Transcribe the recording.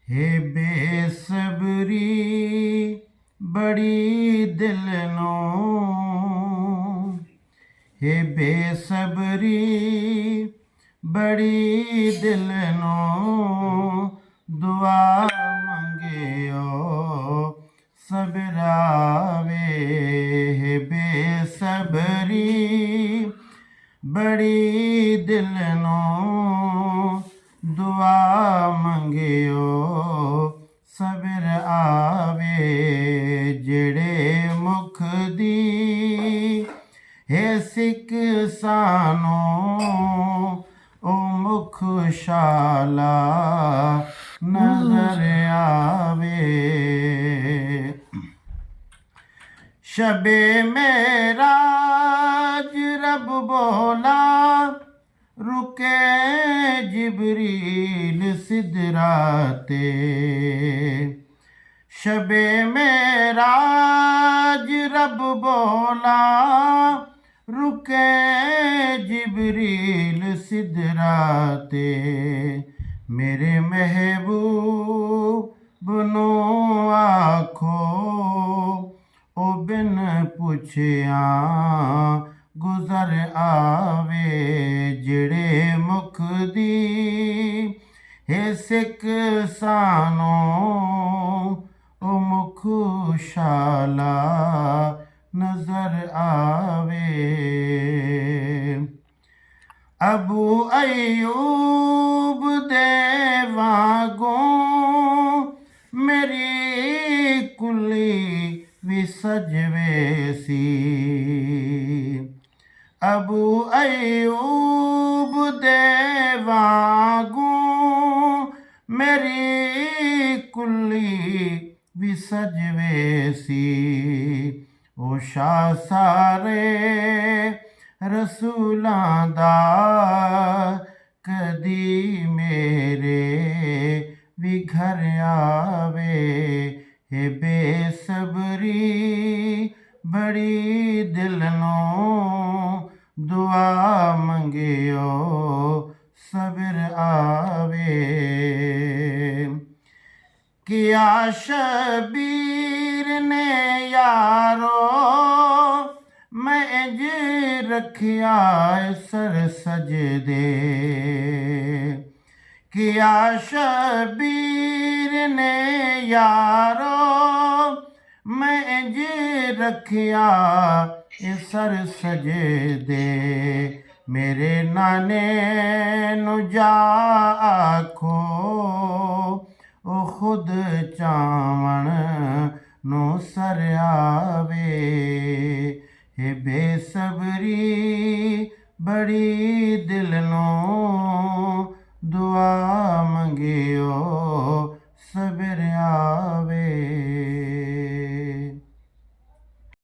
हे बेसबरी बड़ी दिल नूं, हे बेसबरी बड़ी दिल नूं, दुआ मंगियो सबर आवे। हे बेसबरी बड़ी दिल नूं, दुआ मंगियो सबर आवे। जेड़े मुख दी है सिक सानों, ओ मुख शाला नजर आवे। शबे मेराज रब बोला, रुके जिब्रील सिदराते। शबे मेराज रब बोला, रुके जिब्रील सिदराते। मेरे महबूब बनो आखो, ओ बिन पुछिया गुजर आवे। जेड़े मुख दी है सिक सानों, ओ मुख शाला नजर आवे। अबू अयूब दे वांगों मेरी कुली भी सजवे सी। अबू अयूब दे वांगों मेरी कुली भी सजवे सी। ओ शाह सारे रसूलां दा कदी मेरे भी घर आवे। हे बेसबरी बड़ी दिल नूं, दुआ मंगियो सबर आवे। किया शबीर ने यारो, मैं इंज रखिया सर सजदे। किया शबीर ने यारो, मैं इंज रखिया सर सजदे। मेरे नाने नू जा आखो, ओ खुद चावण नू सर आवे। हे बेसबरी बड़ी दिल नूं, दुआ मंगियो सबर आवे।